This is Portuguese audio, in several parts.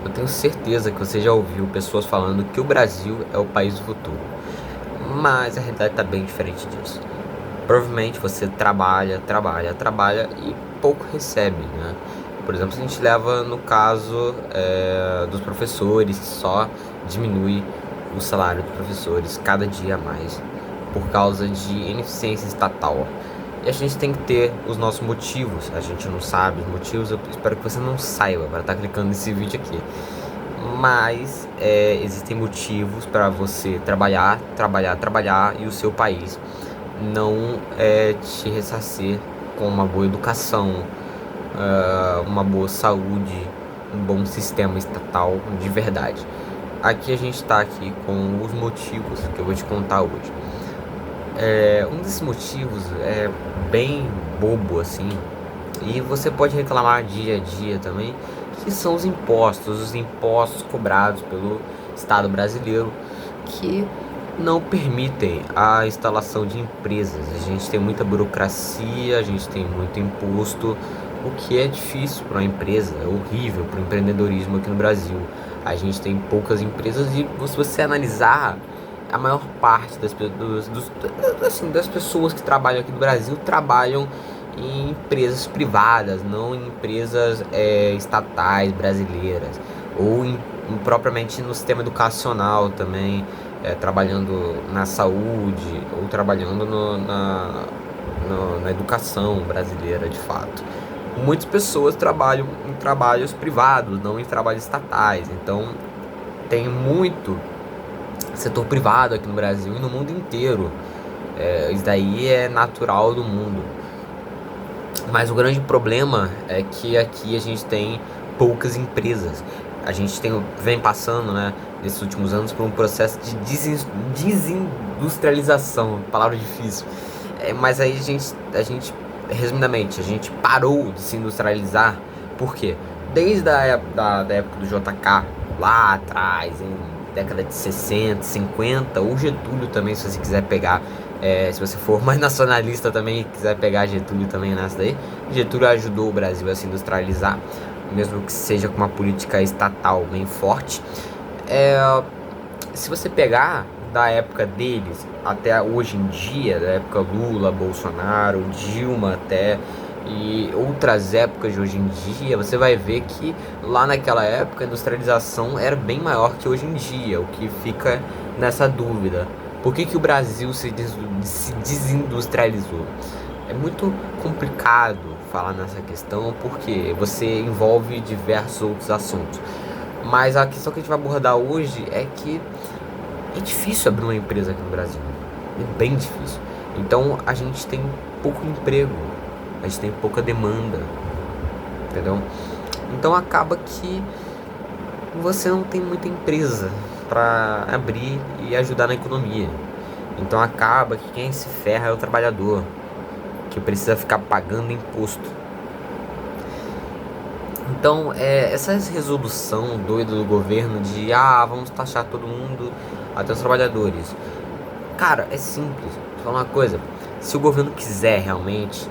Eu tenho certeza que você já ouviu pessoas falando que o Brasil é o país do futuro, mas a realidade está bem diferente disso. Provavelmente você trabalha, trabalha, trabalha e pouco recebe, né? Por exemplo, se a gente leva no caso dos professores, que só diminui o salário dos professores cada dia mais por causa de ineficiência estatal. E a gente tem que ter os nossos motivos. A gente não sabe os motivos, eu espero que você não saiba para estar clicando nesse vídeo aqui. Mas existem motivos para você trabalhar, trabalhar, trabalhar e o seu país não te ressarcir com uma boa educação, uma boa saúde, um bom sistema estatal de verdade. Aqui a gente está aqui com os motivos que eu vou te contar hoje. Um desses motivos é bem bobo assim, e você pode reclamar dia a dia também, que são os impostos cobrados pelo Estado brasileiro, que não permitem a instalação de empresas. A gente tem muita burocracia, a gente tem muito imposto, o que é difícil para uma empresa, é horrível para o empreendedorismo aqui no Brasil. A gente tem poucas empresas e se você analisar, a maior parte das pessoas que trabalham aqui no Brasil trabalham em empresas privadas, não em empresas estatais brasileiras, ou propriamente no sistema educacional também, trabalhando na saúde, ou trabalhando na educação brasileira de fato. Muitas pessoas trabalham em trabalhos privados, não em trabalhos estatais, então tem muito setor privado aqui no Brasil e no mundo inteiro. Isso daí é natural do mundo. Mas o grande problema é que aqui a gente tem poucas empresas. A gente vem passando, né, nesses últimos anos por um processo de desindustrialização, palavra difícil. Mas aí resumidamente, a gente parou de se industrializar. Por quê? Desde a época do JK, lá atrás, em década de 60, 50, ou Getúlio também, se você quiser pegar, se você for mais nacionalista também e quiser pegar Getúlio também nessa daí. Getúlio ajudou o Brasil a se industrializar, mesmo que seja com uma política estatal bem forte. Se você pegar da época deles até hoje em dia, da época Lula, Bolsonaro, Dilma até, e outras épocas de hoje em dia, você vai ver que lá naquela época a industrialização era bem maior que hoje em dia. O que fica nessa dúvida: por que o Brasil se desindustrializou? É muito complicado falar nessa questão, porque você envolve diversos outros assuntos. Mas a questão que a gente vai abordar hoje é que é difícil abrir uma empresa aqui no Brasil. É bem difícil. Então a gente tem pouco emprego, a gente tem pouca demanda, entendeu? Então acaba que você não tem muita empresa para abrir e ajudar na economia. Então acaba que quem se ferra é o trabalhador, que precisa ficar pagando imposto. Então essa resolução doida do governo de vamos taxar todo mundo, até os trabalhadores. Cara, é simples. Vou falar uma coisa: se o governo quiser realmente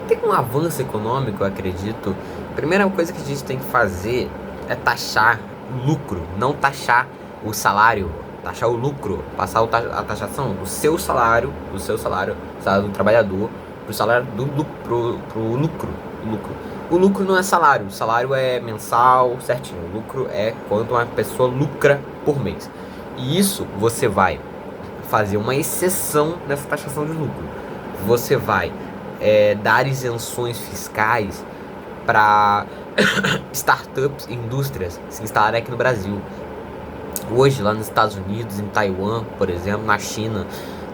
ter um avanço econômico, eu acredito, a primeira coisa que a gente tem que fazer é taxar o lucro, não taxar o salário, taxar o lucro, passar a taxação do seu salário, salário do trabalhador, pro salário do lucro. O lucro não é salário, o salário é mensal, certinho. O lucro é quanto uma pessoa lucra por mês. E isso você vai fazer uma exceção nessa taxação de lucro. Você vai dar isenções fiscais para startups e indústrias se instalarem aqui no Brasil. Hoje, lá nos Estados Unidos, em Taiwan, por exemplo, na China,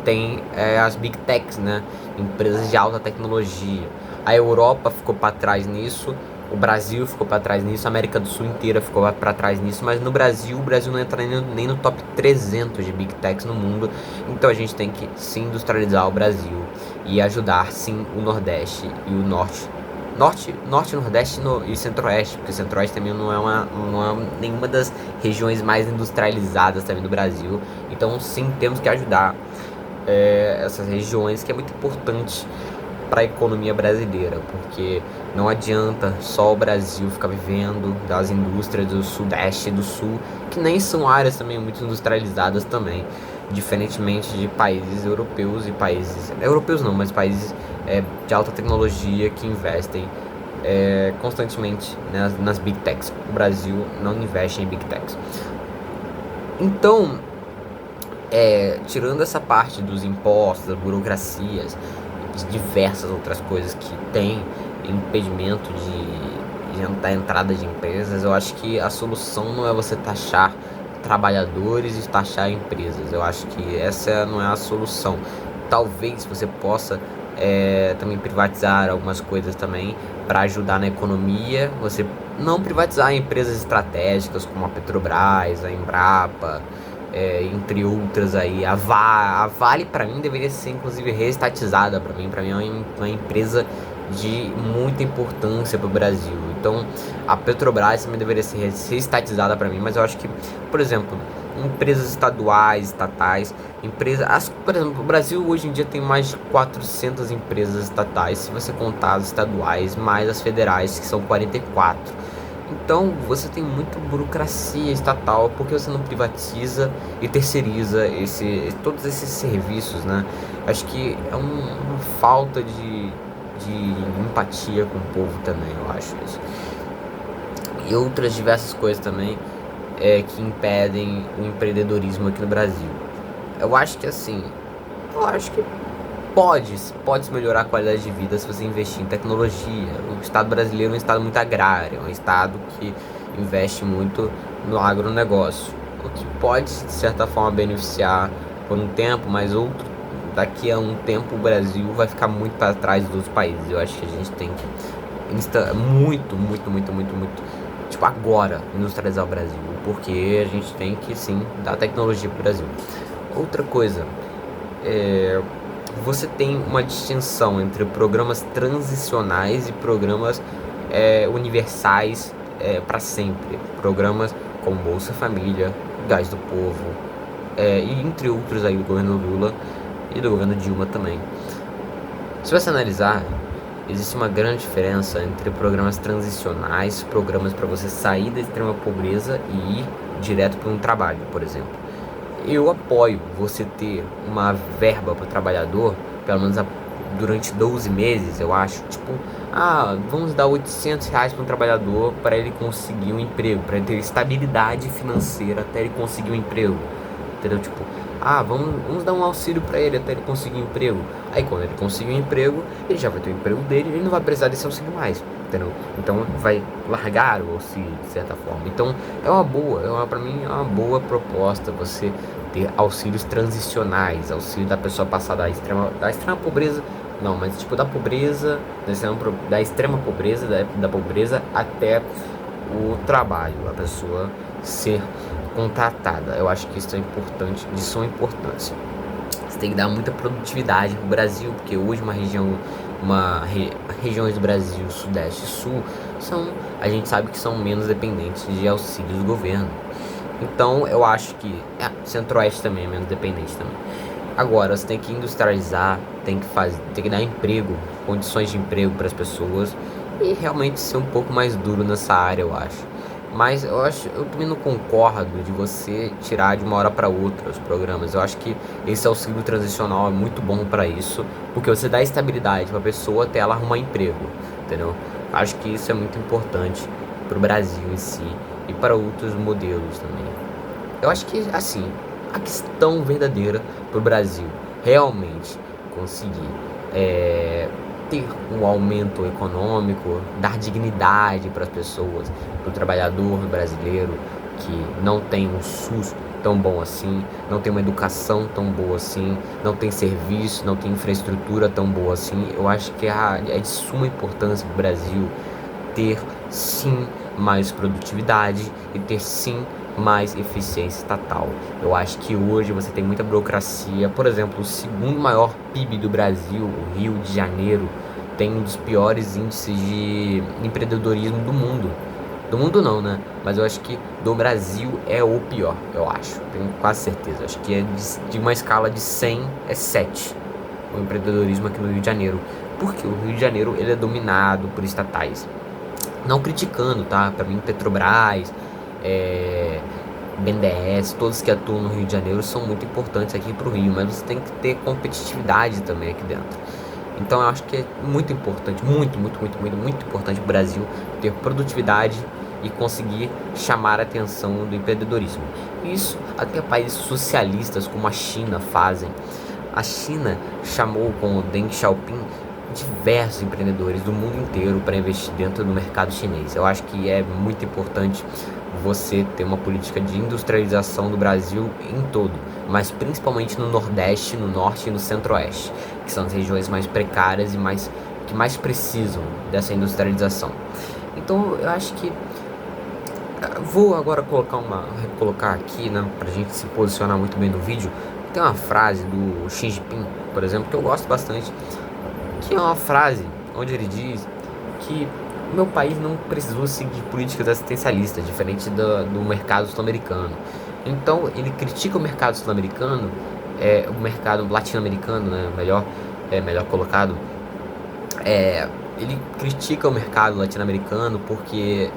tem as Big Techs, né? Empresas de alta tecnologia. A Europa ficou para trás nisso, o Brasil ficou para trás nisso, a América do Sul inteira ficou para trás nisso, mas no Brasil, o Brasil não entra nem no top 300 de Big Techs no mundo. Então a gente tem que sim industrializar o Brasil e ajudar sim o Nordeste e o Norte, Nordeste e Centro-Oeste, porque o Centro-Oeste também não é nenhuma das regiões mais industrializadas também do Brasil. Então sim, temos que ajudar essas regiões, que é muito importante para a economia brasileira, porque não adianta só o Brasil ficar vivendo das indústrias do Sudeste e do Sul, que nem são áreas também muito industrializadas também, diferentemente de países europeus e países europeus não, mas países de alta tecnologia que investem constantemente nas Big Techs. O Brasil não investe em Big Techs. Então, tirando essa parte dos impostos, das burocracias, de diversas outras coisas que tem impedimento da entrada de empresas, eu acho que a solução não é você taxar trabalhadores e taxar empresas. Eu acho que essa não é a solução. Talvez você possa também privatizar algumas coisas também para ajudar na economia. Você não privatizar empresas estratégicas como a Petrobras, a Embrapa, entre outras aí. A Vale para mim deveria ser inclusive reestatizada. Para mim é uma empresa de muita importância para o Brasil. Então a Petrobras também deveria ser reestatizada para mim, mas eu acho que, por exemplo, empresas estaduais, estatais, por exemplo, o Brasil hoje em dia tem mais de 400 empresas estatais, se você contar as estaduais mais as federais, que são 44. Então você tem muita burocracia estatal, porque você não privatiza e terceiriza todos esses serviços, né? Acho que é uma falta de empatia com o povo também, eu acho isso. E outras diversas coisas também que impedem o empreendedorismo aqui no Brasil. Eu acho que pode melhorar a qualidade de vida se você investir em tecnologia. O Estado brasileiro é um Estado muito agrário, é um Estado que investe muito no agronegócio, o que pode, de certa forma, beneficiar por um tempo, mas daqui a um tempo o Brasil vai ficar muito para trás dos outros países. Eu acho que a gente tem que muito, tipo, agora industrializar o Brasil, porque a gente tem que sim dar tecnologia para o Brasil. Outra coisa, você tem uma distinção entre programas transicionais e programas universais para sempre. Programas como Bolsa Família, Gás do Povo, e entre outros aí do governo Lula e do governo Dilma também. Se você analisar, existe uma grande diferença entre programas transicionais, programas para você sair da extrema pobreza e ir direto para um trabalho, por exemplo. Eu apoio você ter uma verba para o trabalhador, pelo menos durante 12 meses, eu acho. Tipo, vamos dar R$800 para um trabalhador para ele conseguir um emprego, para ele ter estabilidade financeira até ele conseguir um emprego. Entendeu? Tipo, vamos dar um auxílio para ele até ele conseguir um emprego. Aí quando ele conseguir um emprego, ele já vai ter o emprego dele, ele não vai precisar desse auxílio mais, entendeu? Então vai largar o auxílio de certa forma. Então para mim é uma boa proposta você ter auxílios transicionais, auxílio da pessoa passar da extrema pobreza, não, mas tipo da extrema pobreza, da pobreza até o trabalho, a pessoa ser contratada. Eu acho que isso é importante, de suma importância. Você tem que dar muita produtividade pro Brasil, porque hoje regiões do Brasil, Sudeste e Sul, a gente sabe que são menos dependentes de auxílios do governo. Então eu acho que Centro-Oeste também é menos dependente também. Agora você tem que industrializar, tem que dar emprego, condições de emprego para as pessoas e realmente ser um pouco mais duro nessa área, eu acho. Mas eu também não concordo de você tirar de uma hora para outra os programas. Eu acho que esse auxílio transicional é muito bom para isso, porque você dá estabilidade para a pessoa até ela arrumar emprego, entendeu? Acho que isso é muito importante para o Brasil em si e para outros modelos também. Eu acho que, assim, a questão verdadeira para o Brasil realmente conseguir ter um aumento econômico, dar dignidade para as pessoas, para o trabalhador brasileiro que não tem um SUS tão bom assim, não tem uma educação tão boa assim, não tem serviço, não tem infraestrutura tão boa assim. Eu acho que é de suma importância para o Brasil ter sim mais produtividade e ter sim mais eficiência estatal. Eu acho que hoje você tem muita burocracia. Por exemplo, o segundo maior PIB do Brasil, o Rio de Janeiro, tem um dos piores índices de empreendedorismo do mundo. Do mundo não, né? Mas eu acho que do Brasil é o pior, eu acho. Tenho quase certeza. Acho que de uma escala de 100 é 7. O empreendedorismo aqui no Rio de Janeiro. porque o Rio de Janeiro ele é dominado por estatais. Não criticando, tá? Para mim, Petrobras, BNDES, todos que atuam no Rio de Janeiro são muito importantes aqui para o Rio, mas você tem que ter competitividade também aqui dentro. Então eu acho que é muito importante, muito importante para o Brasil ter produtividade e conseguir chamar a atenção do empreendedorismo. Isso até países socialistas como a China fazem. A China chamou com o Deng Xiaoping diversos empreendedores do mundo inteiro para investir dentro do mercado chinês. Eu acho que é muito importante você ter uma política de industrialização do Brasil em todo, mas principalmente no Nordeste, no Norte e no Centro-Oeste, que são as regiões mais precárias e que mais precisam dessa industrialização. Então eu acho que vou agora colocar aqui, né, pra gente se posicionar muito bem no vídeo. Tem uma frase do Xi Jinping, por exemplo, que eu gosto bastante, que é uma frase onde ele diz que o meu país não precisou seguir políticas assistencialistas, diferente do mercado sul-americano. Então ele critica o mercado sul-americano, o mercado latino-americano, né, melhor colocado, ele critica o mercado latino-americano porque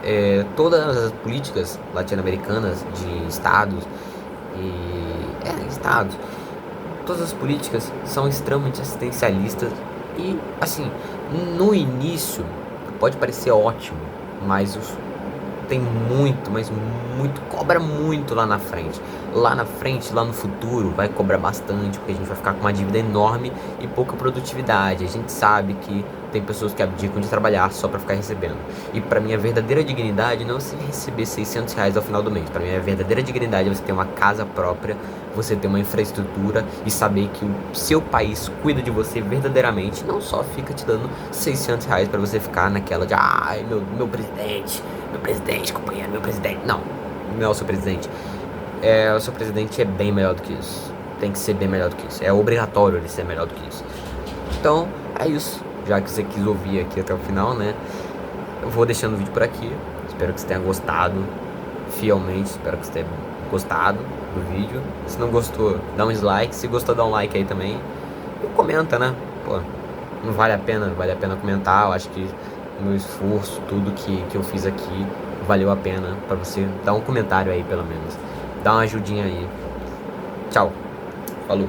todas as políticas latino-americanas de estados estados, todas as políticas são extremamente assistencialistas e, assim, no início pode parecer ótimo, mas tem muito, mas muito, cobra muito lá na frente. Lá na frente, lá no futuro, vai cobrar bastante, porque a gente vai ficar com uma dívida enorme e pouca produtividade. A gente sabe que tem pessoas que abdicam de trabalhar só pra ficar recebendo. E pra mim, a verdadeira dignidade não é você receber R$ 600 ao final do mês. Pra mim, a verdadeira dignidade é você ter uma casa própria, você ter uma infraestrutura e saber que o seu país cuida de você verdadeiramente, não só fica te dando R$ 600 pra você ficar naquela de ai, meu presidente, companheiro, meu presidente. Não é o seu presidente. O seu presidente é bem melhor do que isso. Tem que ser bem melhor do que isso. É obrigatório ele ser melhor do que isso. Então, é isso. Já que você quis ouvir aqui até o final, né? Eu vou deixando o vídeo por aqui. Espero que você tenha gostado. Fielmente, espero que você tenha gostado do vídeo. Se não gostou, dá um dislike. Se gostou, dá um like aí também. E comenta, né? Pô, não vale a pena comentar. Eu acho que o meu esforço, tudo que eu fiz aqui valeu a pena pra você dar um comentário aí, pelo menos. Dá uma ajudinha aí. Tchau. Falou.